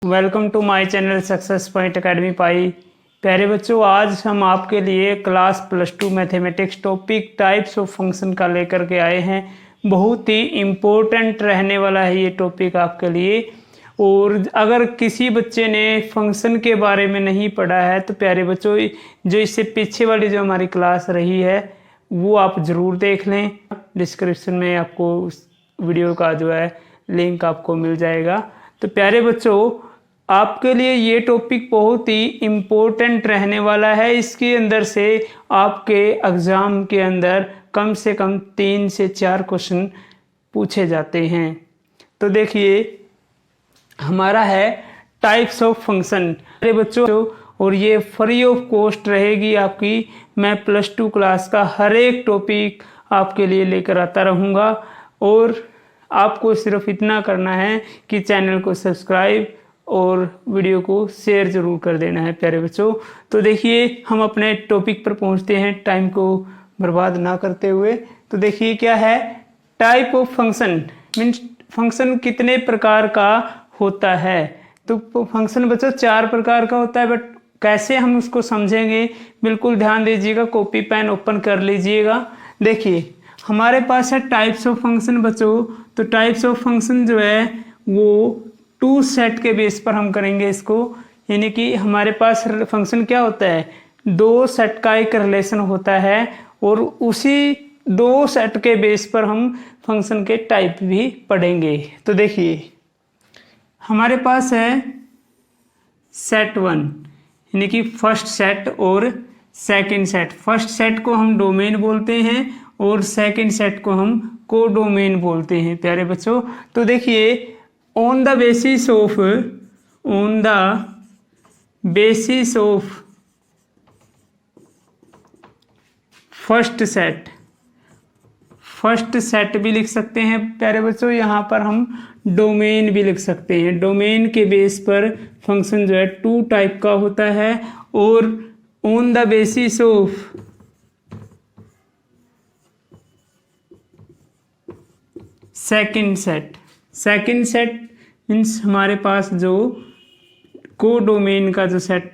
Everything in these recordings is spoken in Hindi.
Welcome to my channel Success Point Academy पाई। प्यारे बच्चों, आज हम आपके लिए class +2 mathematics topic types of function का लेकर के आए हैं। बहुत ही इम्पोर्टेंट रहने वाला है ये टॉपिक आपके लिए। और अगर किसी बच्चे ने फंक्शन के बारे में नहीं पढ़ा है तो प्यारे बच्चों, जो इससे पीछे वाली जो हमारी क्लास रही है वो आप ज़रूर देख लें। डिस्क्रिप्शन में आपको उस वीडियो का जो है लिंक आपको मिल जाएगा। तो प्यारे बच्चों, आपके लिए ये टॉपिक बहुत ही इम्पोर्टेंट रहने वाला है। इसके अंदर से आपके एग्ज़ाम के अंदर कम से कम 3 से 4 क्वेश्चन पूछे जाते हैं। तो देखिए, हमारा है टाइप्स ऑफ फंक्शन मेरे बच्चों, और ये फ्री ऑफ कॉस्ट रहेगी आपकी। मैं +2 क्लास का हर एक टॉपिक आपके लिए लेकर आता रहूँगा और आपको सिर्फ इतना करना है कि चैनल को सब्सक्राइब और वीडियो को शेयर ज़रूर कर देना है प्यारे बच्चों। तो देखिए, हम अपने टॉपिक पर पहुंचते हैं टाइम को बर्बाद ना करते हुए। तो देखिए क्या है type of function, means function कितने प्रकार का होता है। तो फंक्शन बच्चों 4 प्रकार का होता है, बट कैसे हम उसको समझेंगे बिल्कुल ध्यान दीजिएगा। कॉपी पेन ओपन कर लीजिएगा। देखिए, हमारे पास है टाइप्स ऑफ फंक्शन बच्चों। तो टाइप्स ऑफ फंक्शन जो है वो 2 सेट के बेस पर हम करेंगे इसको। यानी कि हमारे पास फंक्शन क्या होता है, 2 सेट का एक रिलेशन होता है और उसी 2 सेट के बेस पर हम फंक्शन के टाइप भी पढ़ेंगे। तो देखिए, हमारे पास है सेट 1 यानी कि फर्स्ट सेट और सेकंड सेट। फर्स्ट सेट को हम डोमेन बोलते हैं और सेकंड सेट को हम कोडोमेन बोलते हैं प्यारे बच्चों। तो देखिए, on the basis of first set भी लिख सकते हैं प्यारे बच्चों। यहाँ पर हम डोमेन भी लिख सकते हैं। डोमेन के बेस पर फंक्शन जो है 2 टाइप का होता है। और on the basis of second set means हमारे पास जो कोडोमेन का जो सेट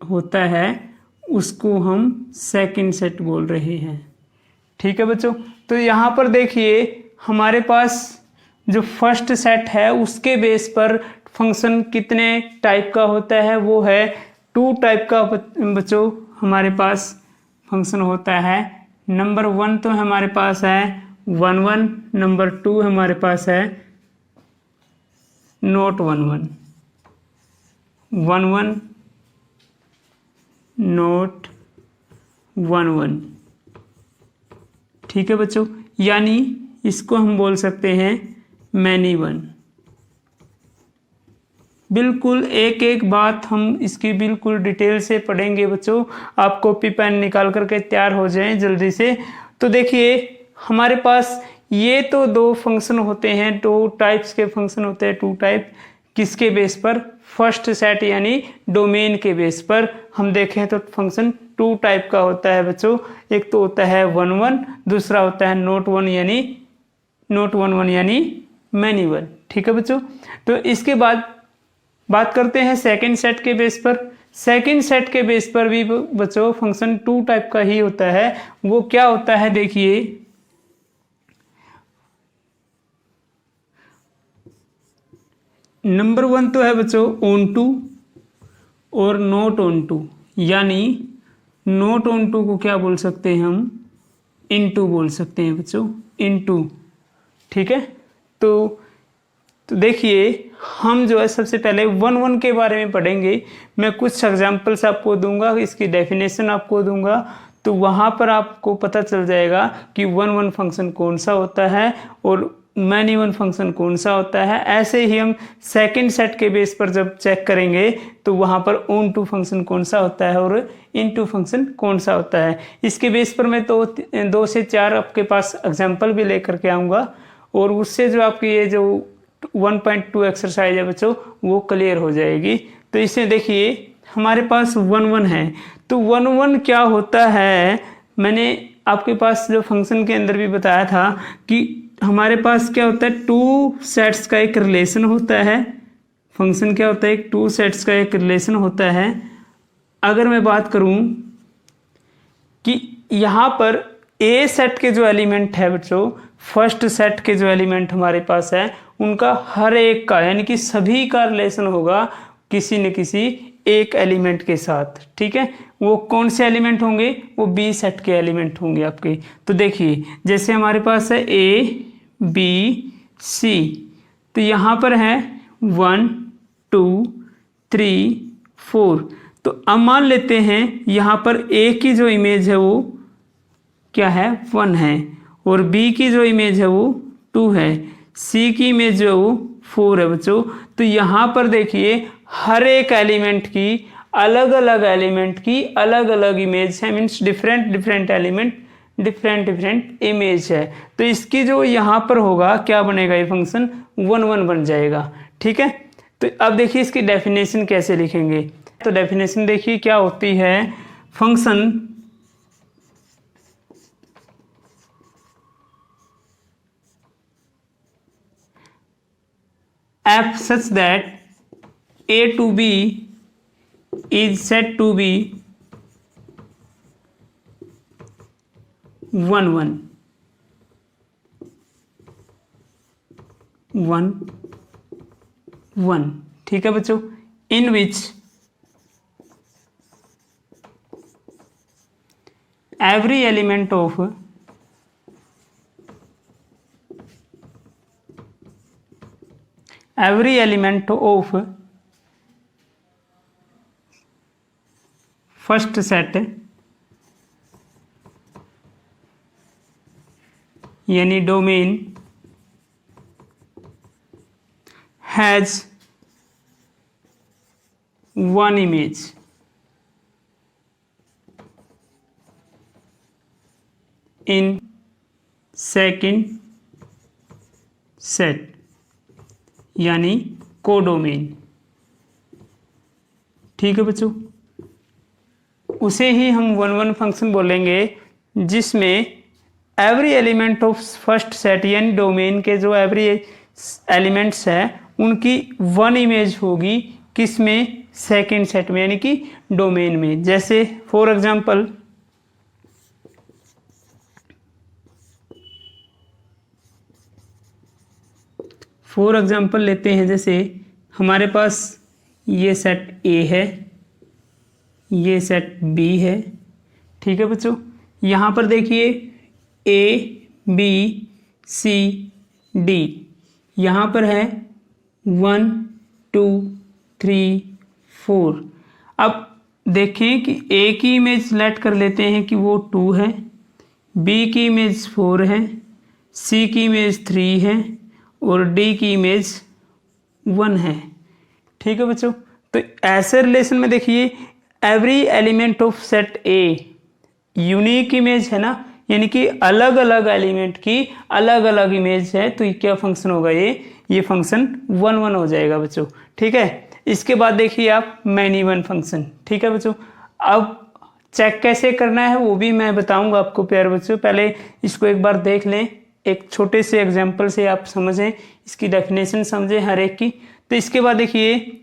होता है उसको हम सेकंड सेट बोल रहे हैं। ठीक है बच्चों। तो यहाँ पर देखिए, हमारे पास जो फर्स्ट सेट है उसके बेस पर फंक्शन कितने टाइप का होता है, वो है 2 टाइप का बच्चों। हमारे पास फंक्शन होता है। नंबर 1 तो हमारे पास है 1 1, नंबर 2 हमारे पास है नॉट 1 1, 1 1 नॉट 1 1। ठीक है बच्चों, यानी इसको हम बोल सकते हैं मैनी 1। बिल्कुल एक एक बात हम इसकी बिल्कुल डिटेल से पढ़ेंगे बच्चों। आप कॉपी पेन निकाल करके तैयार हो जाएं जल्दी से। तो देखिए, हमारे पास ये तो 2 फंक्शन होते हैं, 2 टाइप्स के फंक्शन होते हैं। 2 टाइप किसके बेस पर, फर्स्ट सेट यानी डोमेन के बेस पर हम देखें तो फंक्शन 2 टाइप का होता है बच्चों। एक तो होता है 1 1, दूसरा होता है नॉट 1 1 यानी मैनी 1। ठीक है बच्चों। तो इसके बाद बात करते हैं सेकंड सेट के बेस पर। सेकंड सेट के बेस पर भी बच्चों फंक्शन 2 टाइप का ही होता है। वो क्या होता है, देखिए, नंबर 1 तो है बच्चों ऑन टू और नॉट ऑन टू। यानी नॉट ऑन टू को क्या बोल सकते हैं हम, इनटू बोल सकते हैं बच्चों, इनटू। ठीक है। तो देखिए, हम जो है सबसे पहले 1 1 के बारे में पढ़ेंगे। मैं कुछ एग्जांपल्स आपको दूंगा, इसकी डेफिनेशन आपको दूंगा, तो वहाँ पर आपको पता चल जाएगा कि 1 1 फंक्शन कौन सा होता है और मैनी 1 फंक्शन कौन सा होता है। ऐसे ही हम सेकंड सेट के बेस पर जब चेक करेंगे तो वहाँ पर ऑन टू फंक्शन कौन सा होता है और इनटू फंक्शन कौन सा होता है। इसके बेस पर मैं तो 2 से 4 आपके पास एग्जांपल भी लेकर के आऊँगा और उससे जो आपकी ये जो 1.2 एक्सरसाइज है बच्चों वो क्लियर हो जाएगी। तो इसमें देखिए, हमारे पास 1 1 है। तो 1 1 क्या होता है, मैंने आपके पास जो फंक्शन के अंदर भी बताया था कि हमारे पास क्या होता है, 2 सेट्स का एक रिलेशन होता है। फंक्शन क्या होता है, एक टू सेट्स का एक रिलेशन होता है। अगर मैं बात करूं कि यहाँ पर ए सेट के जो एलिमेंट है बच्चों, फर्स्ट सेट के जो एलिमेंट हमारे पास है उनका हर एक का यानी कि सभी का रिलेशन होगा किसी न किसी एक एलिमेंट के साथ। ठीक है, वो कौन से एलिमेंट होंगे, वो बी सेट के एलिमेंट होंगे आपके। तो देखिए जैसे हमारे पास है ए बी सी, तो यहाँ पर है 1 2 3 4। तो अब मान लेते हैं यहाँ पर ए की जो इमेज है वो क्या है, 1 है, और बी की जो इमेज है वो 2 है, सी की इमेज जो है वो 4 है बच्चों। तो यहाँ पर देखिए हर एक एलिमेंट की अलग अलग एलिमेंट की अलग अलग इमेज है, means different different element different different image है। तो इसकी जो यहाँ पर होगा क्या बनेगा, ये फंक्शन 1 1 बन जाएगा। ठीक है, तो अब देखिए इसकी डेफिनेशन कैसे लिखेंगे। तो डेफिनेशन देखिए क्या होती है, function f such that a to b is said to be 1 1 1 1। ठीक है बच्चों, in which every element of first set यानी domain has one image in second set यानी कोडोमेन। ठीक है बच्चों, उसे ही हम 1 1 फंक्शन बोलेंगे जिसमें every element of first set यानी डोमेन के जो एवरी एलिमेंट्स है उनकी 1 इमेज होगी किसमें, सेकेंड सेट में यानी कि डोमेन में। जैसे फॉर एग्जांपल लेते हैं, जैसे हमारे पास ये सेट ए है, ये सेट बी है। ठीक है बच्चों, यहाँ पर देखिए ए बी सी डी, यहाँ पर है 1 2 3 4। अब देखें कि ए की इमेज सेलेक्ट कर लेते हैं कि वो 2 है, बी की इमेज 4 है, सी की इमेज 3 है और डी की इमेज 1 है। ठीक है बच्चों, तो ऐसे रिलेशन में देखिए every element of set a unique image है ना, यानी कि अलग अलग एलिमेंट की अलग अलग इमेज है। तो ये क्या फंक्शन होगा, ये फंक्शन 1 1 हो जाएगा बच्चों। ठीक है, इसके बाद देखिए आप मैनी वन फंक्शन। ठीक है बच्चों, अब चेक कैसे करना है वो भी मैं बताऊंगा आपको प्यारे बच्चों। पहले इसको एक बार देख लें, एक छोटे से एग्जाम्पल से आप समझें, इसकी डेफिनेशन समझें हर एक की। तो इसके बाद देखिए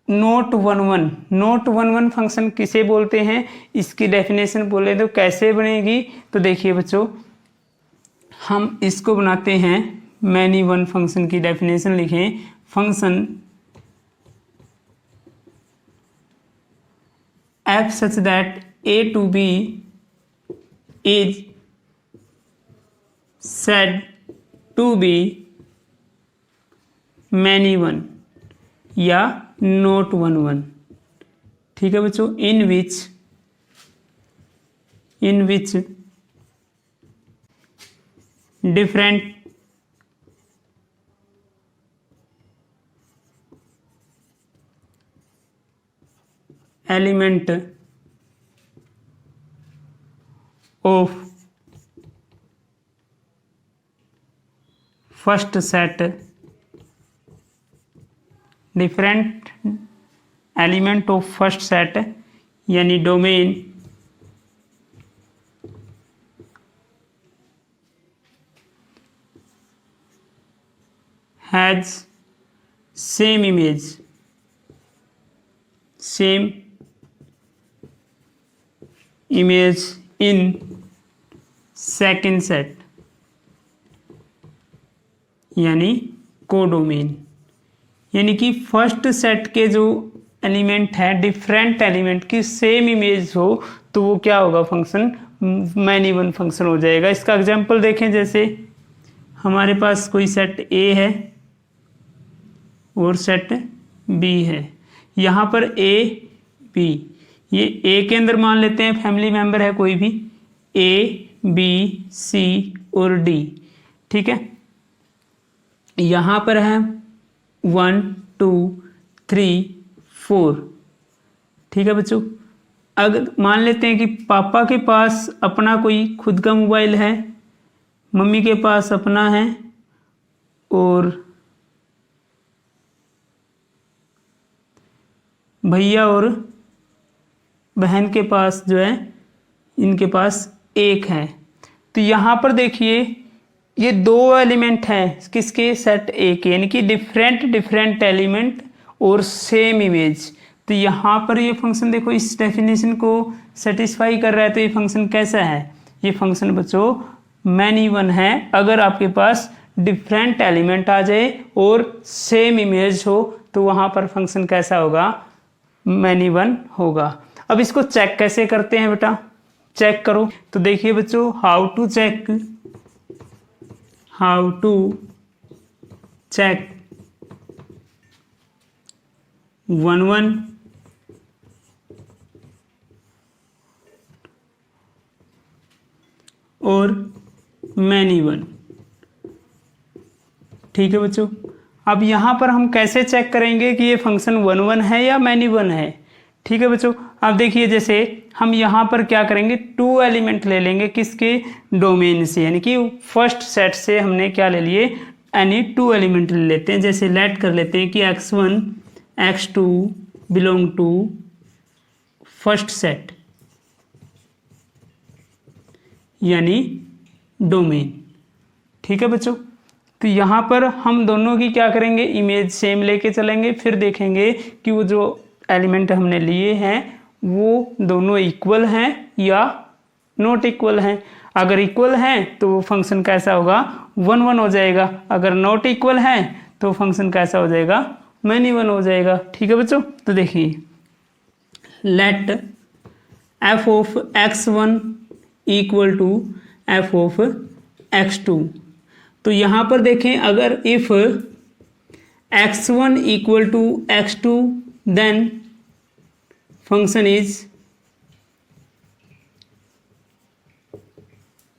नोट 1 1 फंक्शन किसे बोलते हैं, इसकी डेफिनेशन बोले तो कैसे बनेगी। तो देखिए बच्चों, हम इसको बनाते हैं मैनी वन फंक्शन की डेफिनेशन लिखें। Function f such that a to b is said to be many one या नोट 1 1। ठीक है बच्चों, in which different element of first set different element of first set यानी domain has same image in second set, यानी कोडोमेन। यानी कि फर्स्ट सेट के जो एलिमेंट है डिफरेंट एलिमेंट की सेम इमेज हो तो वो क्या होगा, फंक्शन मैनी वन फंक्शन हो जाएगा। इसका एग्जांपल देखें, जैसे हमारे पास कोई सेट ए है और सेट बी है। यहाँ पर ए बी, ये ए के अंदर मान लेते हैं फैमिली मेंबर है कोई भी, ए बी सी और डी, ठीक है। यहाँ पर है 1 2 3 4, ठीक है बच्चों। अगर मान लेते हैं कि पापा के पास अपना कोई खुद का मोबाइल है, मम्मी के पास अपना है, और भैया और बहन के पास जो है, इनके पास एक है। तो यहाँ पर देखिए ये दो एलिमेंट हैं किसके, सेट ए के, यानी कि डिफरेंट एलिमेंट और सेम इमेज। तो यहाँ पर ये फंक्शन देखो इस डेफिनेशन को सेटिस्फाई कर रहा है। तो ये फंक्शन कैसा है, ये फंक्शन बच्चों मैनी वन है अगर आपके पास डिफरेंट एलिमेंट आ जाए और सेम इमेज हो तो वहाँ पर फंक्शन कैसा होगा, मैनी वन होगा। अब इसको चेक कैसे करते हैं बेटा, चेक करो। तो देखिए बच्चों, हाउ टू चेक 1 1 और मैनी वन, ठीक है बच्चों। अब यहाँ पर हम कैसे चेक करेंगे कि ये फंक्शन 1 1 है या मैनी वन है, ठीक है बच्चों। अब देखिए जैसे हम यहाँ पर क्या करेंगे, 2 एलिमेंट ले लेंगे किसके, डोमेन से, यानी कि फर्स्ट सेट से हमने क्या ले लिए, एनी 2 एलिमेंट ले लेते हैं। जैसे लेट कर लेते हैं कि x1 x2 belong to first set, यानी डोमेन, ठीक है बच्चों। तो यहाँ पर हम दोनों की क्या करेंगे, इमेज सेम लेके चलेंगे, फिर देखेंगे कि वो जो एलिमेंट हमने लिए हैं वो दोनों इक्वल हैं या नॉट इक्वल हैं। अगर इक्वल हैं तो वो फंक्शन कैसा होगा, 1 1 हो जाएगा। अगर नॉट इक्वल हैं तो फंक्शन कैसा हो जाएगा, मैनी वन हो जाएगा, ठीक है बच्चों। तो देखिए let f of x1 equal to f of x2। तो यहाँ पर देखें, अगर if x1 equal to x2 then function is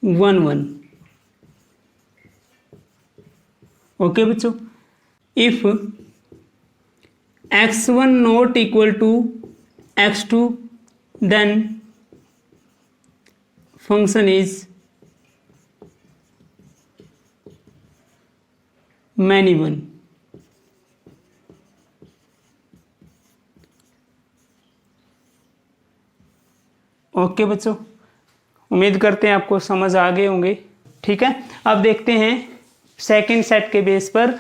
1 1, okay बच्चों। If x1 not equal to x2 then function is many one, okay बच्चों। उम्मीद करते हैं आपको समझ आ गए होंगे, ठीक है। अब देखते हैं सेकंड सेट के बेस पर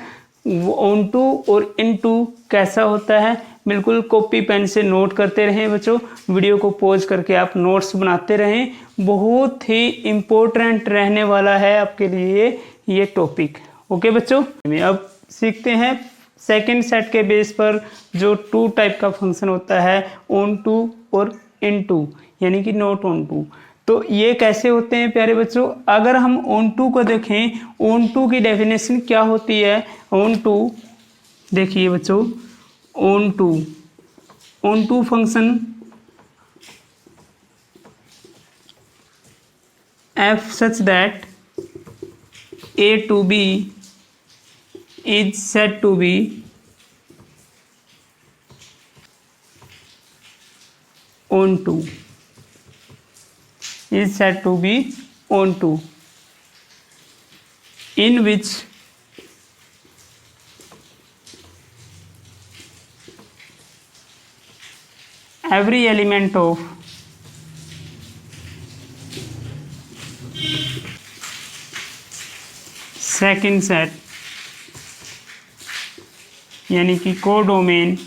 ऑन टू और इन टू कैसा होता है। बिल्कुल कॉपी पेन से नोट करते रहें बच्चों, वीडियो को पॉज करके आप नोट्स बनाते रहें, बहुत ही इम्पोर्टेंट रहने वाला है आपके लिए ये टॉपिक, ओके बच्चों। अब सीखते हैं सेकंड सेट के बेस पर जो 2 टाइप का फंक्शन होता है, ऑन टू और इन टू, यानी कि नॉट ऑन टू। तो ये कैसे होते हैं प्यारे बच्चों, अगर हम ऑन टू को देखें, ऑन टू की डेफिनेशन क्या होती है। ऑन टू देखिए बच्चों, onto function f such that a to b is said to be on to, is said to be on to, in which every element of second set यानी कि codomain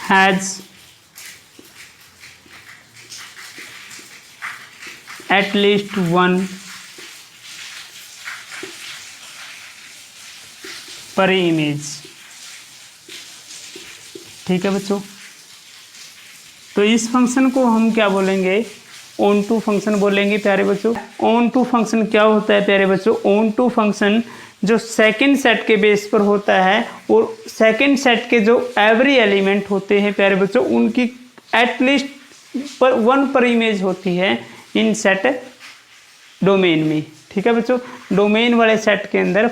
has at least one per image। ठीक है बच्चों, तो इस फंक्शन को हम क्या बोलेंगे, ऑन टू फंक्शन बोलेंगे प्यारे बच्चों। ऑन टू फंक्शन क्या होता है प्यारे बच्चों, ऑन टू फंक्शन जो सेकंड सेट के बेस पर होता है और सेकंड सेट के जो एवरी एलिमेंट होते हैं प्यारे बच्चों उनकी एटलीस्ट पर वन पर इमेज होती है इन सेट डोमेन में। ठीक है बच्चों, डोमेन वाले सेट के अंदर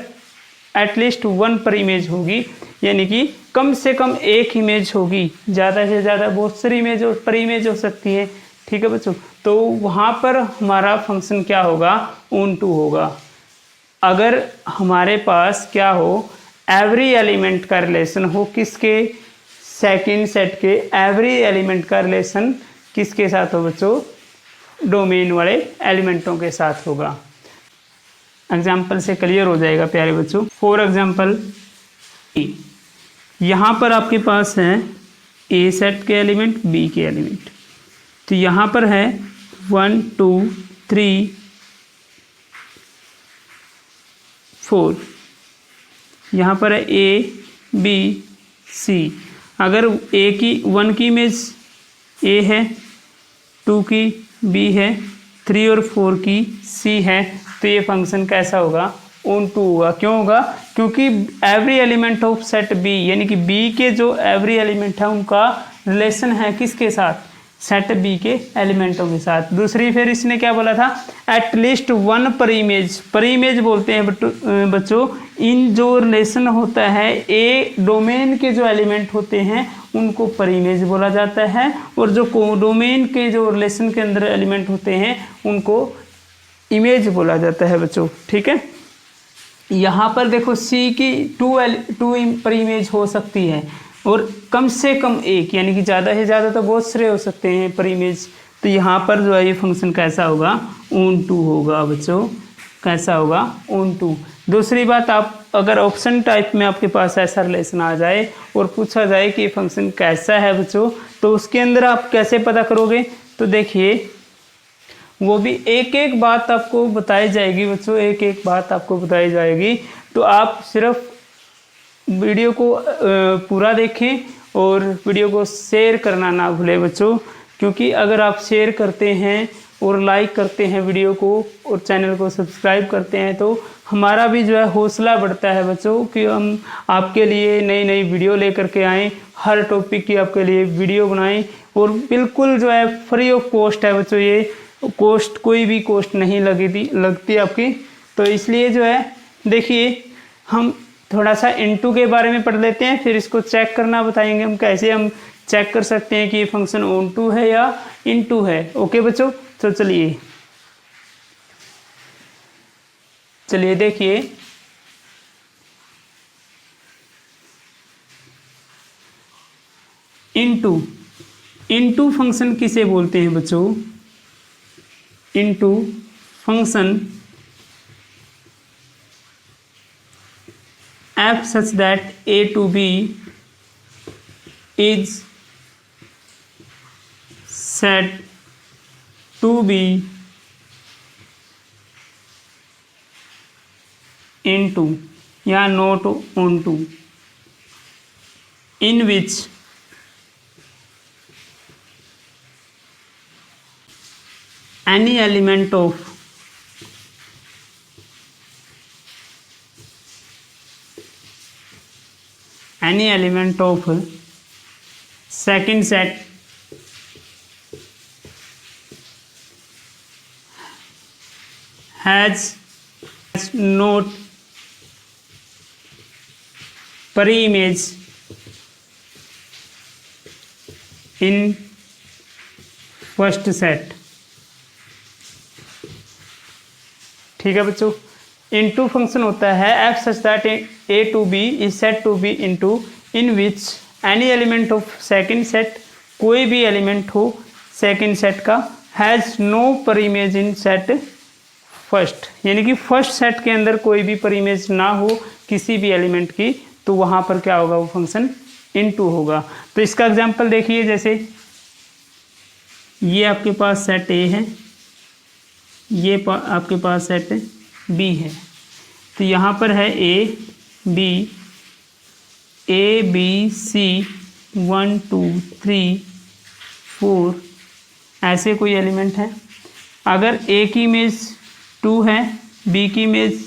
एटलीस्ट वन पर इमेज होगी, यानी कि कम से कम एक इमेज होगी, ज़्यादा से ज़्यादा बहुत सारी इमेज पर इमेज हो सकती है। ठीक है बच्चों, तो वहाँ पर हमारा फंक्शन क्या होगा, ऑन टू होगा। अगर हमारे पास क्या हो, एवरी एलिमेंट का रिलेशन हो किसके, सेकंड सेट के एवरी एलिमेंट का रिलेशन किसके साथ हो बच्चों, डोमेन वाले एलिमेंटों के साथ होगा। एग्जाम्पल से क्लियर हो जाएगा प्यारे बच्चों। फॉर एग्जाम्पल यहाँ पर आपके पास है ए सेट के एलिमेंट, बी के एलिमेंट, तो यहाँ पर है 1 2 3 4, यहाँ पर है ए बी सी। अगर ए की 1 की इमेज ए है, 2 की बी है, 3 और 4 की सी है, तो ये फंक्शन कैसा होगा, ऑन टू होगा। क्यों होगा, क्योंकि every element of set B, यानी कि बी के जो एवरी एलिमेंट है उनका रिलेशन है किसके साथ, सेट बी के एलिमेंटों के साथ। दूसरी फिर इसने क्या बोला था, एटलीस्ट वन पर इमेज बोलते हैं बच्चों इन जो रिलेशन होता है ए डोमेन के जो एलिमेंट होते हैं उनको पर इमेज बोला जाता है, और जो डोमेन के जो रिलेशन के अंदर एलिमेंट होते हैं उनको इमेज बोला जाता है बच्चों। ठीक है, यहाँ पर देखो सी की टू पर इमेज हो सकती है और कम से कम एक, यानी कि ज़्यादा से ज़्यादा तो बहुत सारे हो सकते हैं पर इमेज। तो यहाँ पर जो है ये फंक्शन कैसा होगा, ऑन टू होगा बच्चों। कैसा होगा, ऑन टू। दूसरी बात, आप अगर ऑप्शन टाइप में आपके पास ऐसा रिलेशन आ जाए और पूछा जाए कि ये फंक्शन कैसा है बच्चों, तो उसके अंदर आप कैसे पता करोगे, तो देखिए वो भी एक एक बात आपको बताई जाएगी बच्चों, एक एक बात आपको बताई जाएगी। तो आप सिर्फ वीडियो को पूरा देखें और वीडियो को शेयर करना ना भूलें बच्चों, क्योंकि अगर आप शेयर करते हैं और लाइक करते हैं वीडियो को और चैनल को सब्सक्राइब करते हैं तो हमारा भी जो है हौसला बढ़ता है बच्चों कि हम आपके लिए नई नई वीडियो लेकर के आएँ, हर टॉपिक की आपके लिए वीडियो बनाएं, और बिल्कुल जो है फ्री ऑफ कॉस्ट है बच्चों। ये कॉस्ट कोई भी कॉस्ट नहीं लगती आपकी। तो इसलिए जो है देखिए, हम थोड़ा सा इनटू के बारे में पढ़ लेते हैं, फिर इसको चेक करना बताएंगे हम कैसे हम चेक कर सकते हैं कि ये फंक्शन ऑन टू है या इनटू है। ओके बच्चों, तो चलिए देखिए, इनटू फंक्शन किसे बोलते हैं बच्चों, into function f such that a to b is said to be into या not onto, in which any element of second set has not pre-image in first set। ठीक है बच्चों, इनटू फंक्शन होता है f such that a to b is said to be into in which any element of second set, कोई भी एलिमेंट हो सेकंड सेट का हैज़ नो पर इमेज इन सेट फर्स्ट, यानी कि फर्स्ट सेट के अंदर कोई भी पर इमेज ना हो किसी भी एलिमेंट की, तो वहाँ पर क्या होगा, वो फंक्शन इनटू होगा। तो इसका एग्जांपल देखिए, जैसे ये आपके पास सेट ए है, ये आपके पास सेट बी है, तो यहाँ पर है ए बी सी 1 2 3 4 ऐसे कोई एलिमेंट है। अगर ए की इमेज 2 है, बी की इमेज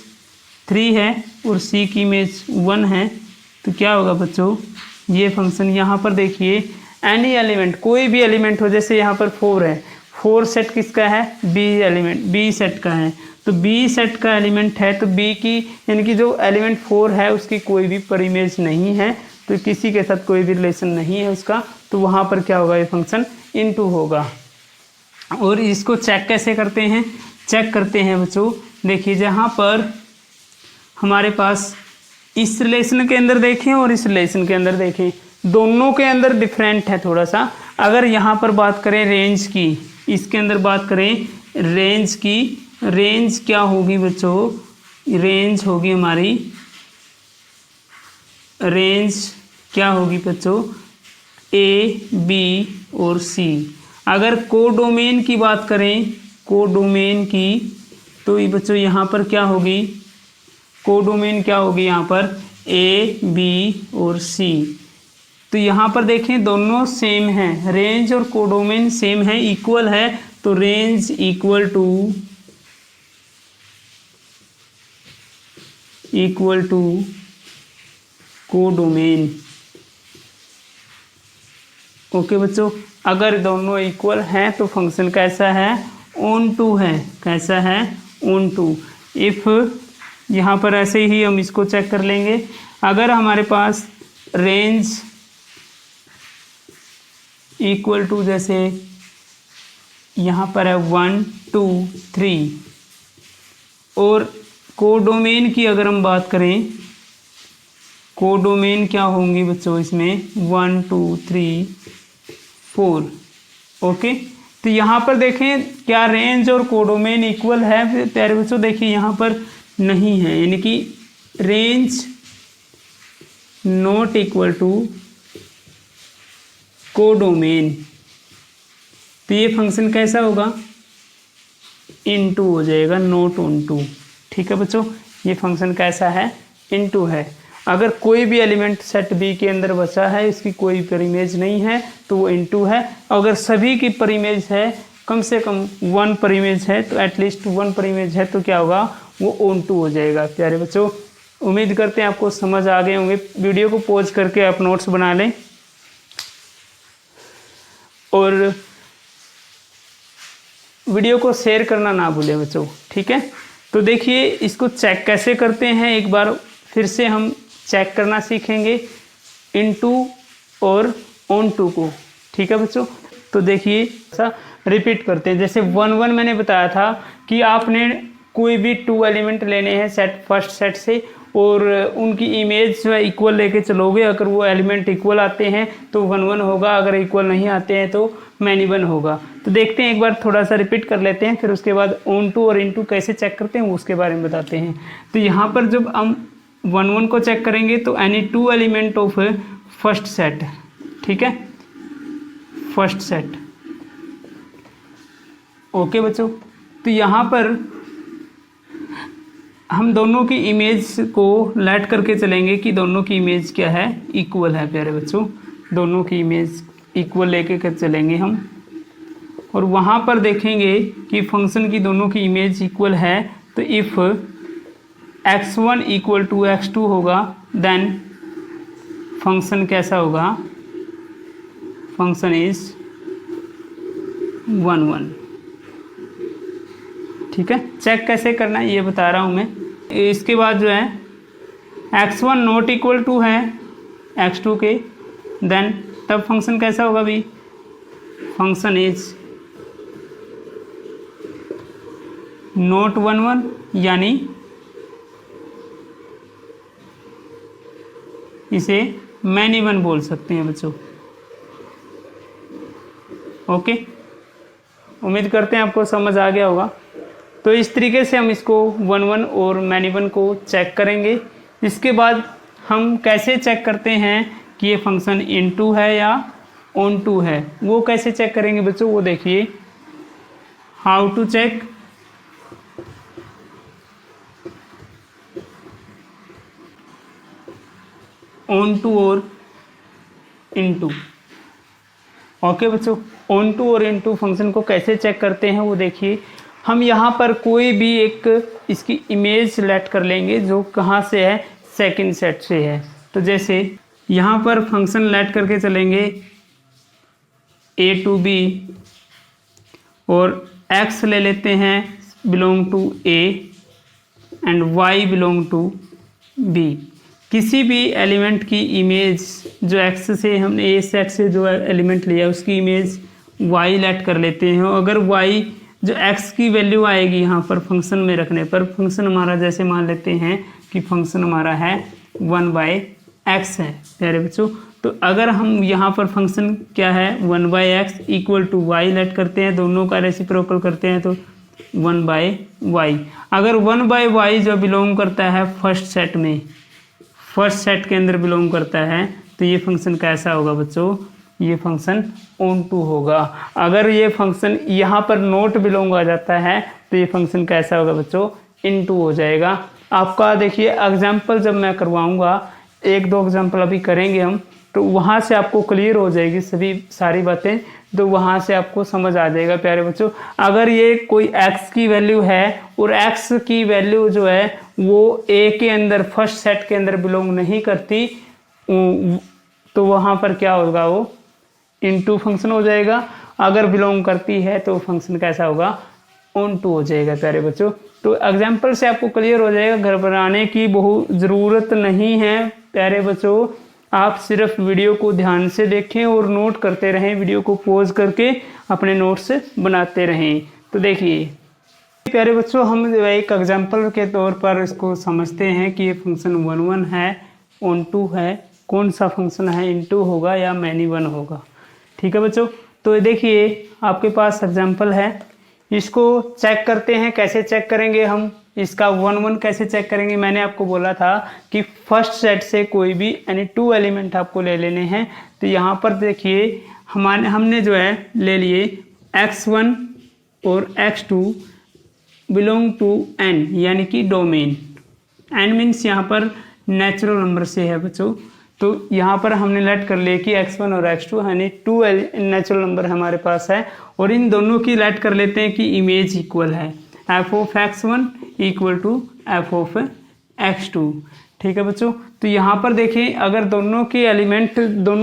3 है और सी की इमेज 1 है, तो क्या होगा बच्चों, ये फंक्शन यहाँ पर देखिए एनी एलिमेंट, कोई भी एलिमेंट हो, जैसे यहाँ पर 4 है, 4 सेट किसका है, बी एलिमेंट, बी सेट का है, तो बी सेट का एलिमेंट है, तो बी की यानी कि जो एलिमेंट 4 है उसकी कोई भी पर इमेज नहीं है, तो किसी के साथ कोई भी रिलेशन नहीं है उसका, तो वहाँ पर क्या होगा, ये फंक्शन इनटू होगा। और इसको चेक कैसे करते हैं, चेक करते हैं बच्चों, देखिए जहाँ पर हमारे पास इस रिलेशन के अंदर देखें और इस रिलेशन के अंदर देखें, दोनों के अंदर डिफरेंट है थोड़ा सा। अगर यहाँ पर बात करें रेंज की, इसके अंदर बात करें रेंज की, रेंज क्या होगी बच्चों, रेंज होगी हमारी, रेंज क्या होगी बच्चों, ए बी और सी। अगर कोडोमेन की बात करें, कोडोमेन की, तो ये बच्चों यहाँ पर क्या होगी, कोडोमेन क्या होगी यहाँ पर, ए बी और सी। तो यहाँ पर देखें दोनों सेम हैं, रेंज और कोडोमेन सेम है, इक्वल है, तो range equal to codomain. Okay बच्चों, अगर दोनों इक्वल हैं तो फंक्शन कैसा है, ऑन टू है, कैसा है, ऑन टू। इफ यहाँ पर ऐसे ही हम इसको चेक कर लेंगे, अगर हमारे पास रेंज इक्वल टू, जैसे यहाँ पर है 1 2 3, और कोडोमेन की अगर हम बात करें, कोडोमेन क्या होंगी बच्चों इसमें 1 2 3 4। ओके, तो यहाँ पर देखें क्या रेंज और कोडोमेन इक्वल है प्यारे बच्चों, देखिए यहाँ पर नहीं है, यानी कि range not equal to codomain, तो ये फंक्शन कैसा होगा, इनटू हो जाएगा, नॉट ऑन टू। ठीक है बच्चों, ये फंक्शन कैसा है, इनटू है। अगर कोई भी एलिमेंट सेट बी के अंदर बचा है, इसकी कोई पर इमेज नहीं है, तो वो इनटू है। अगर सभी की पर इमेज है, कम से कम 1 पर इमेज है, तो एटलीस्ट 1 पर इमेज है, तो क्या होगा, वो ऑन टू हो जाएगा। प्यारे बच्चों, उम्मीद करते हैं आपको समझ आ गए होंगे। वीडियो को पॉज करके आप नोट्स बना लें और वीडियो को शेयर करना ना भूलें बच्चों। ठीक है, तो देखिए इसको चेक कैसे करते हैं, एक बार फिर से हम चेक करना सीखेंगे, इनटू और ऑन टू को। ठीक है बच्चों, तो देखिए ऐसा रिपीट करते हैं। जैसे 1 1 मैंने बताया था कि आपने कोई भी 2 एलिमेंट लेने हैं सेट, फर्स्ट सेट से, और उनकी इमेज जो है इक्वल लेके चलोगे। अगर वो एलिमेंट इक्वल आते हैं तो 1 1 होगा, अगर इक्वल नहीं आते हैं तो मैनी 1 होगा। तो देखते हैं, एक बार थोड़ा सा रिपीट कर लेते हैं, फिर उसके बाद ऑन टू और इनटू कैसे चेक करते हैं वो उसके बारे में बताते हैं। तो यहाँ पर जब हम 1 1 को चेक करेंगे तो any 2 element of first set, ठीक है, फर्स्ट सेट। ओके बच्चों, तो यहाँ पर हम दोनों की इमेज को लेट करके चलेंगे कि दोनों की इमेज क्या है, इक्वल है। प्यारे बच्चों, दोनों की इमेज इक्वल लेके कर चलेंगे हम, और वहाँ पर देखेंगे कि फंक्शन की दोनों की इमेज इक्वल है। तो if x1 equal to x2 होगा, देन फंक्शन कैसा होगा, फंक्शन इज 1 1। ठीक है, चेक कैसे करना है ये बता रहा हूँ मैं। इसके बाद जो है x1 नॉट इक्वल टू है x2 के, देन तब फंक्शन कैसा होगा भी, फंक्शन इज नॉट 1 1, यानी इसे मैनी 1 बोल सकते हैं बच्चों। ओके, उम्मीद करते हैं आपको समझ आ गया होगा। तो इस तरीके से हम इसको 1 1 और मैनी 1 को चेक करेंगे। इसके बाद हम कैसे चेक करते हैं कि ये फंक्शन इनटू है या ऑन टू है, वो कैसे चेक करेंगे बच्चों, वो देखिए। How to check onto और इनटू। ओके बच्चों, ऑन टू और इनटू फंक्शन को कैसे चेक करते हैं वो देखिए। हम यहाँ पर कोई भी एक इसकी इमेज सेलेक्ट कर लेंगे जो कहाँ से है, सेकंड सेट से है। तो जैसे यहाँ पर फंक्शन लेट करके चलेंगे a to b और x ले लेते हैं belong to a and y belong to b। किसी भी एलिमेंट की इमेज जो x से हमने a सेट से जो एलिमेंट लिया उसकी इमेज y लेट कर लेते हैं। अगर y जो x की वैल्यू आएगी यहाँ पर फंक्शन में रखने पर, फंक्शन हमारा जैसे मान लेते हैं कि फंक्शन हमारा है 1/x है प्यारे बच्चों। तो अगर हम यहाँ पर फंक्शन क्या है 1/x equal to y late करते हैं, दोनों का रेसिप्रोकल करते हैं तो 1/y। अगर 1/y जो बिलोंग करता है फर्स्ट सेट में, फर्स्ट सेट के अंदर बिलोंग करता है, तो ये फंक्शन कैसा होगा बच्चों, ये फंक्शन ऑन टू होगा। अगर ये फंक्शन यहाँ पर नोट बिलोंग आ जाता है तो ये फंक्शन कैसा होगा बच्चों, इनटू हो जाएगा। आपका देखिए एग्जाम्पल जब मैं करवाऊँगा, 1-2 एग्जाम्पल अभी करेंगे हम, तो वहाँ से आपको क्लियर हो जाएगी सभी सारी बातें, तो वहाँ से आपको समझ आ जाएगा प्यारे बच्चों। अगर ये कोई x की वैल्यू है और x की वैल्यू जो है वो a के अंदर फर्स्ट सेट के अंदर बिलोंग नहीं करती, तो वहाँ पर क्या होगा, वो इनटू फंक्शन हो जाएगा। अगर बिलोंग करती है तो फंक्शन कैसा होगा, ऑन टू हो जाएगा प्यारे बच्चों। तो एग्जाम्पल से आपको क्लियर हो जाएगा, घबराने की बहुत ज़रूरत नहीं है प्यारे बच्चों। आप सिर्फ वीडियो को ध्यान से देखें और नोट करते रहें, वीडियो को पॉज करके अपने नोट्स बनाते रहें। तो देखिए प्यारे बच्चों, हम एक एग्जाम्पल के तौर पर इसको समझते हैं कि ये फंक्शन 1 1 है, ऑन टू है, कौन सा फंक्शन है, इनटू होगा या मैनी 1 होगा। ठीक है बच्चों, तो देखिए आपके पास एग्जाम्पल है, इसको चेक करते हैं। कैसे चेक करेंगे हम इसका 1 1 कैसे चेक करेंगे। मैंने आपको बोला था कि फर्स्ट सेट से कोई भी यानी 2 एलिमेंट आपको ले लेने हैं। तो यहाँ पर देखिए हमने जो है ले लिए x1 और x2 बिलोंग टू n यानी कि डोमेन। n मीन्स यहाँ पर नेचुरल नंबर से है बच्चों। तो यहाँ पर हमने लेट कर लिया कि x1 और x2 यानी 2 नेचुरल नंबर हमारे पास है, और इन दोनों की लेट कर लेते हैं कि इमेज इक्वल है, f of x1 equal to f of x2। ठीक है बच्चों, तो यहाँ पर देखिए अगर दोनों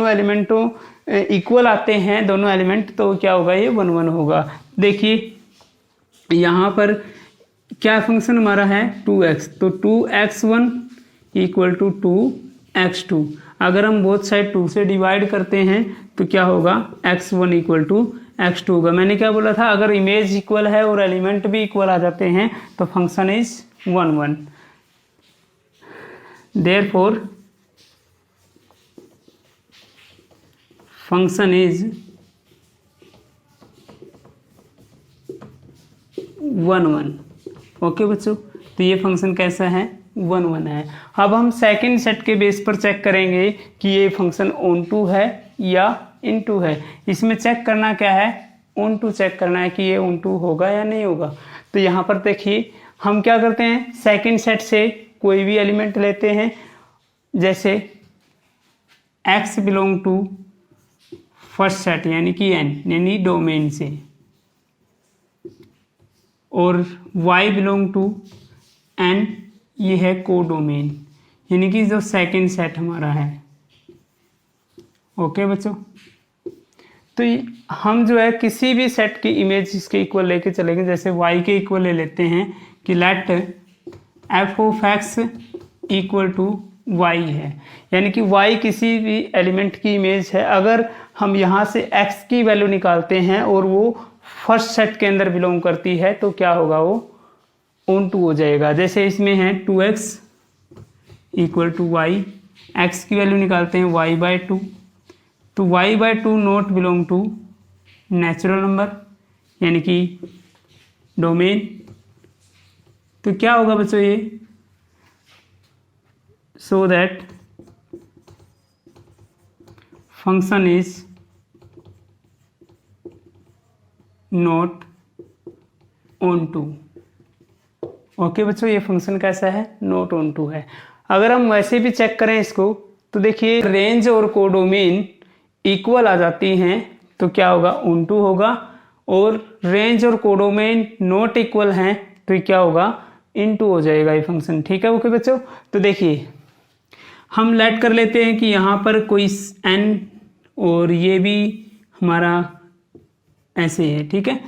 एलिमेंटों इक्वल आते हैं दोनों एलिमेंट, तो क्या होगा, ये 1 1 होगा। देखिए यहाँ पर क्या फंक्शन हमारा है 2x, तो 2x1 इक्वल टू 2x2। अगर हम बोथ साइड 2 से डिवाइड करते हैं तो क्या होगा, x1 इक्वल टू x2 होगा। मैंने क्या बोला था, अगर इमेज इक्वल है और एलिमेंट भी इक्वल आ जाते हैं तो function is 1 1। Therefore function is 1 1। Okay बच्चों, तो ये फंक्शन कैसा है, 1 1 है। अब हम सेकंड सेट के बेस पर चेक करेंगे कि ये फंक्शन ऑन टू है या इन टू है। इसमें चेक करना क्या है, ऑन टू चेक करना है कि ये ऑन टू होगा या नहीं होगा। तो यहाँ पर देखिए हम क्या करते हैं, सेकंड सेट से कोई भी एलिमेंट लेते हैं, जैसे x belong to first set यानी कि n यानी डोमेन से, और y बिलोंग टू n ये है कोडोमेन यानी कि जो सेकंड सेट हमारा है। ओके बच्चों, तो हम जो है किसी भी सेट की इमेज इसके इक्वल लेके चलेंगे। जैसे y के इक्वल ले लेते हैं कि let f of x equal to y है, यानी कि y किसी भी एलिमेंट की इमेज है। अगर हम यहाँ से x की वैल्यू निकालते हैं और वो फर्स्ट सेट के अंदर बिलोंग करती है तो क्या होगा, वो ऑन टू हो जाएगा। जैसे इसमें है 2x equal to y, x की वैल्यू निकालते हैं y/2, तो y/2 not belong to natural number यानी कि डोमेन। तो क्या होगा बच्चों ये, so that function is not onto. Okay बच्चों, ये फंक्शन कैसा है, नॉट ऑन टू है। अगर हम वैसे भी चेक करें इसको तो देखिए रेंज और कोडोमेन इक्वल आ जाती हैं तो क्या होगा, ऑन टू होगा, और रेंज और कोडोमेन नॉट इक्वल हैं तो क्या होगा, इन टू हो जाएगा ये फंक्शन। ठीक है ओके बच्चों। तो देखिए हम लेट कर लेते हैं कि यहाँ पर कोई n और ये भी हमारा ऐसे है। ठीक है,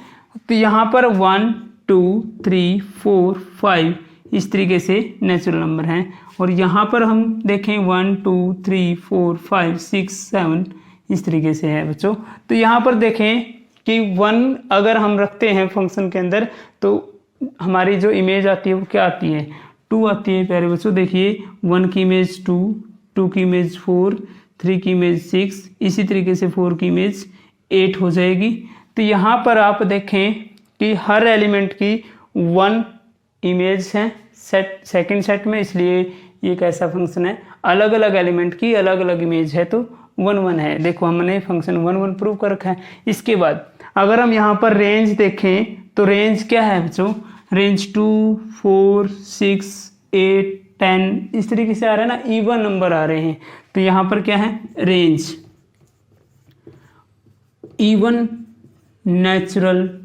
तो यहाँ पर 1 2 3 4 5 इस तरीके से नेचुरल नंबर हैं, और यहाँ पर हम देखें 1 2 3 4 5 6 7 इस तरीके से है बच्चों। तो यहाँ पर देखें कि 1 अगर हम रखते हैं फंक्शन के अंदर तो हमारी जो इमेज आती है वो क्या आती है, 2 आती है प्यारे बच्चों। देखिए 1 की इमेज 2, 2 की इमेज 4, 3 की इमेज 6, इसी तरीके से 4 की इमेज 8 हो जाएगी। तो यहाँ पर आप देखें कि हर एलिमेंट की 1 इमेज है सेकंड सेट में, इसलिए ये कैसा फंक्शन है, अलग अलग एलिमेंट की अलग अलग इमेज है तो 1 1 है। देखो हमने फंक्शन 1 1 प्रूव कर रखा है। इसके बाद अगर हम यहाँ पर रेंज देखें तो रेंज क्या है बच्चों, रेंज 2 4 6 8 10 इस तरीके से आ रहा है ना, इवन नंबर आ रहे हैं। तो यहाँ पर क्या है, range even natural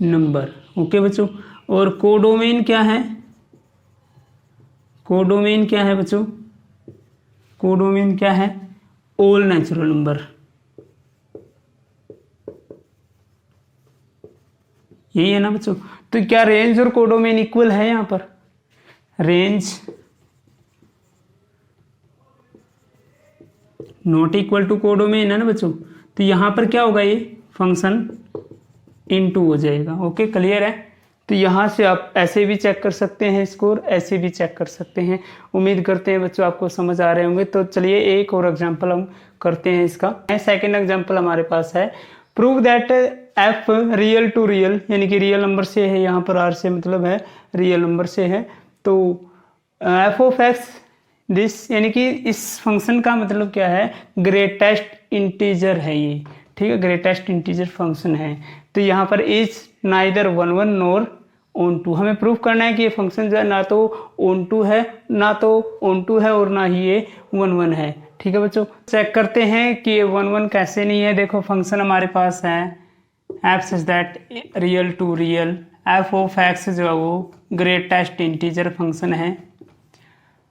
number. Okay बच्चों, और कोडोमेन क्या है, कोडोमेन क्या है बच्चों, कोडोमेन क्या है, ऑल नेचुरल नंबर। यही है ना बच्चों। तो क्या रेंज और कोडोमेन इक्वल है, यहाँ पर range not equal to codomain है ना बच्चों। तो यहाँ पर क्या होगा, ये फंक्शन इनटू हो जाएगा। ओके क्लियर है। तो यहाँ से आप ऐसे भी चेक कर सकते हैं स्कोर, ऐसे भी चेक कर सकते हैं। उम्मीद करते हैं बच्चों आपको समझ आ रहे होंगे। तो चलिए एक और एग्जांपल हम करते हैं इसका। सेकंड एग्जांपल हमारे पास है, prove that F real to real, यानी कि रियल नंबर से है, यहाँ पर आर से मतलब है रियल नंबर से है। तो एफ ऑफ एक्स दिस, यानी कि इस फंक्शन का मतलब क्या है, ग्रेटेस्ट इंटीजर है ये। ठीक है, ग्रेटेस्ट इंटीजर फंक्शन है। तो यहाँ पर is neither 1 1 nor onto. हमें प्रूफ करना है कि ये फंक्शन जो है ना तो ऑन टू है, ना तो ऑन टू है, और ना ही ये 1 1 है। ठीक है बच्चों, चेक करते हैं कि ये 1 1 कैसे नहीं है। देखो फंक्शन हमारे पास है F such that real to real, F of X जो है वो ग्रेटेस्ट इंटीजर फंक्शन है।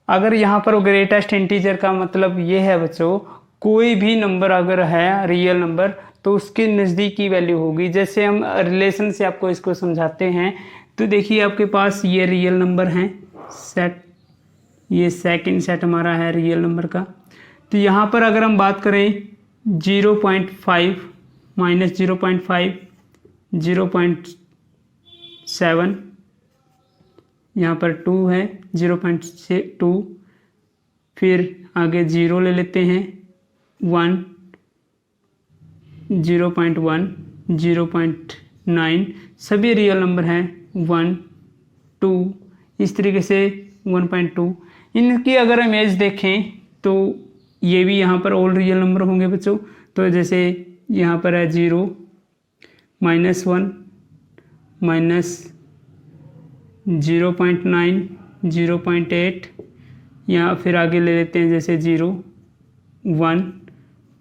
अगर यहाँ पर ग्रेटेस्ट इंटीजर का मतलब ये है बच्चों, कोई भी नंबर अगर है रियल नंबर तो उसके नज़दीकी वैल्यू होगी। जैसे हम रिलेशन से आपको इसको समझाते हैं, तो देखिए आपके पास ये रियल नंबर हैं सेट, ये सेकंड सेट हमारा है रियल नंबर का। तो यहाँ पर अगर हम बात करें 0.5 माइनस 0.5 0.7, यहाँ पर 2 है 0.2, फिर आगे 0 ले लेते हैं 1 0.1 0.9 सभी रियल नंबर हैं 1 2 इस तरीके से 1.2। इनकी अगर इमेज देखें तो ये भी यहाँ पर ऑल रियल नंबर होंगे बच्चों। तो जैसे यहाँ पर है 0 -1 माइनस 0.9 0.8, या फिर आगे ले लेते हैं जैसे 0 1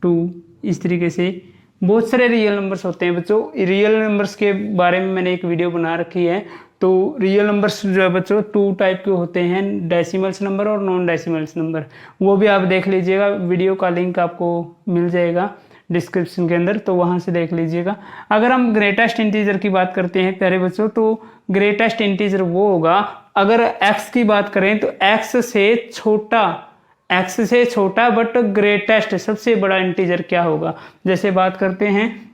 2 इस तरीके से बहुत सारे रियल नंबर्स होते हैं बच्चों। रियल नंबर्स के बारे में मैंने एक वीडियो बना रखी है। तो रियल नंबर्स जो है बच्चों 2 टाइप के होते हैं, डेसिमल्स नंबर और नॉन डेसिमल्स नंबर। वो भी आप देख लीजिएगा, वीडियो का लिंक आपको मिल जाएगा डिस्क्रिप्शन के अंदर, तो वहाँ से देख लीजिएगा। अगर हम ग्रेटेस्ट इंटीजर की बात करते हैं प्यारे बच्चों, तो ग्रेटेस्ट इंटीजर वो होगा, अगर x की बात करें तो x से छोटा बट ग्रेटेस्ट सबसे बड़ा इंटीजर क्या होगा। जैसे बात करते हैं,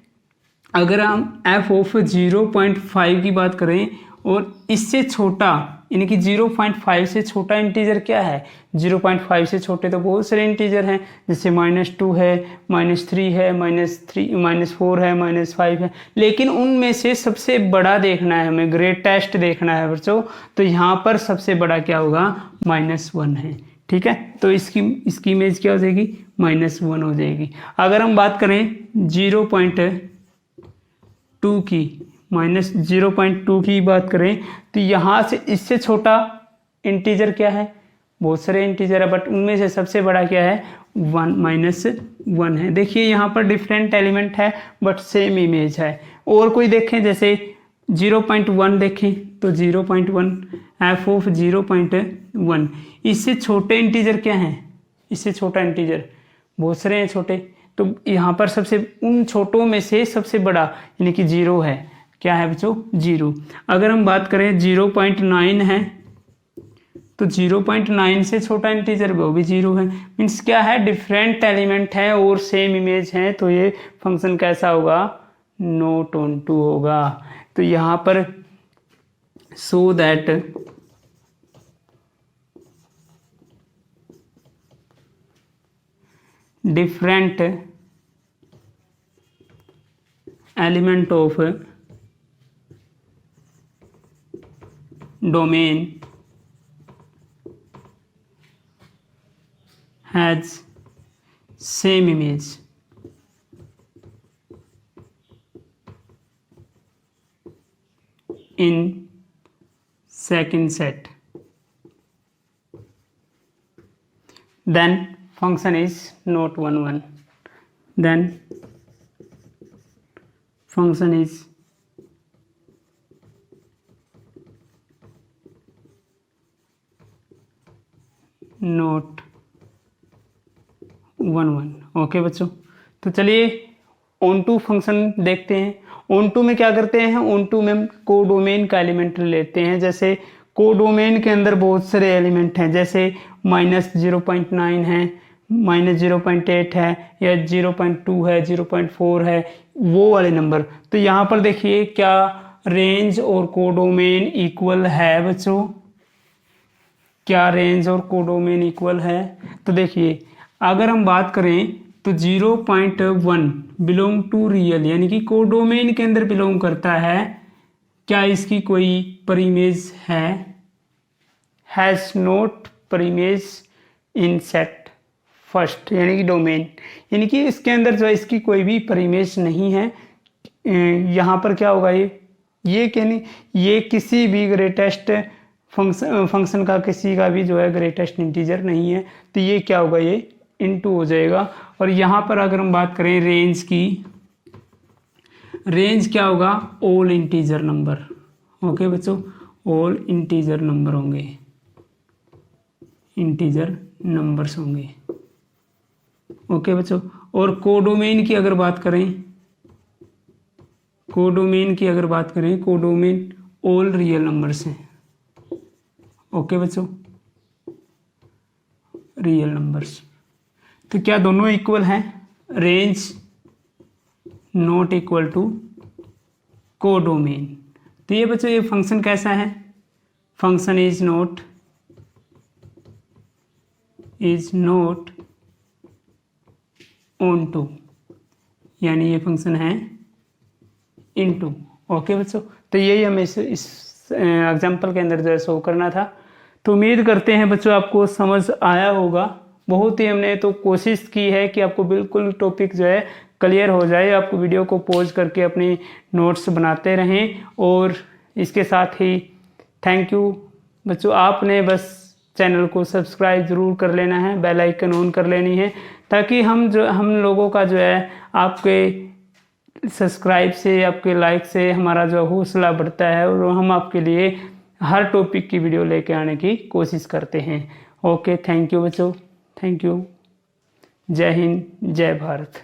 अगर हम f ऑफ 0.5 की बात करें और इससे छोटा यानी कि 0.5 से छोटा इंटीजर क्या है? 0.5 से छोटे तो बहुत सारे इंटीजर हैं, जैसे -2 है, -3 है, -4 है, -5 है, लेकिन उनमें से सबसे बड़ा देखना है हमें, ग्रेटेस्ट देखना है बच्चों। तो यहाँ पर सबसे बड़ा क्या होगा? -1 है। ठीक है, तो इसकी इमेज क्या हो जाएगी? -1 हो जाएगी। अगर हम बात करें 0.2 की, -0.2 की बात करें तो यहाँ से इससे छोटा इंटीजर क्या है? बहुत सारे इंटीजर है, बट उनमें से सबसे बड़ा क्या है? -1 है। देखिए यहाँ पर डिफरेंट एलिमेंट है बट सेम इमेज है। और कोई देखें, जैसे 0.1 देखें तो 0.1 f ऑफ 0.1, इससे छोटे इंटीजर क्या हैं? इससे छोटा इंटीजर बहुत सारे हैं छोटे, तो यहाँ पर उन छोटों में से सबसे बड़ा यानी कि 0 है। क्या है बच्चों? 0। अगर हम बात करें 0.9 है तो 0.9 से छोटा इंटीजर वो भी 0 है। मीन्स क्या है? डिफरेंट एलिमेंट है और सेम इमेज है, तो ये फंक्शन कैसा होगा? नॉट ऑन टू होगा। तो यहाँ पर so that different element of domain has same image in second set, then function is not 1 then function is not 1 okay बच्चों। तो चलिए ऑन टू फंक्शन देखते हैं। ऑन टू में क्या करते हैं? ऑन टू में हम कोडोमेन का एलिमेंट लेते हैं। जैसे कोडोमेन के अंदर बहुत सारे एलिमेंट हैं, जैसे -0.9 है, -0.8 है, या 0.2 है, 0.4 है, वो वाले नंबर। तो यहाँ पर देखिए क्या रेंज और कोडोमेन इक्वल है बच्चों? क्या रेंज और कोडोमेन इक्वल है? तो देखिए अगर हम बात करें तो 0.1 बिलोंग टू रियल, यानी कि कोडोमेन के अंदर बिलोंग करता है। क्या इसकी कोई परिमेज है? Has not preimage in set first, यानी कि डोमेन, यानी कि इसके अंदर जो है इसकी कोई भी परिमेज नहीं है। यहाँ पर क्या होगा? ये क्या नहीं, ये किसी भी ग्रेटेस्ट फंक्शन का किसी का भी जो है ग्रेटेस्ट इंटीजर नहीं है। तो ये क्या होगा? ये इनटू हो जाएगा। और यहाँ पर अगर हम बात करें रेंज की, रेंज क्या होगा? All integer number. ओके बच्चों, ऑल इंटीजर नंबर होंगे, इंटीजर नंबर्स होंगे। ओके बच्चों। और कोडोमेन की अगर बात करें, कोडोमेन ऑल रियल नंबर्स हैं। ओके बच्चों, रियल नंबर्स। तो क्या दोनों इक्वल हैं? Range not equal to codomain. तो ये बच्चों ये फंक्शन कैसा है? Function is not onto, यानी ये फंक्शन है इनटू। ओके बच्चों, तो यही हमें इस एग्जाम्पल के अंदर जो है शो करना था। तो उम्मीद करते हैं बच्चों आपको समझ आया होगा। बहुत ही हमने तो कोशिश की है कि आपको बिल्कुल टॉपिक जो है क्लियर हो जाए। आपको वीडियो को पॉज करके अपनी नोट्स बनाते रहें। और इसके साथ ही थैंक यू बच्चों, आपने बस चैनल को सब्सक्राइब ज़रूर कर लेना है, बेल आइकन ऑन कर लेनी है, ताकि हम लोगों का जो है आपके सब्सक्राइब से, आपके लाइक से हमारा जो हौसला बढ़ता है और हम आपके लिए हर टॉपिक की वीडियो लेके आने की कोशिश करते हैं। ओके, थैंक यू बच्चों, थैंक यू। जय हिंद, जय भारत।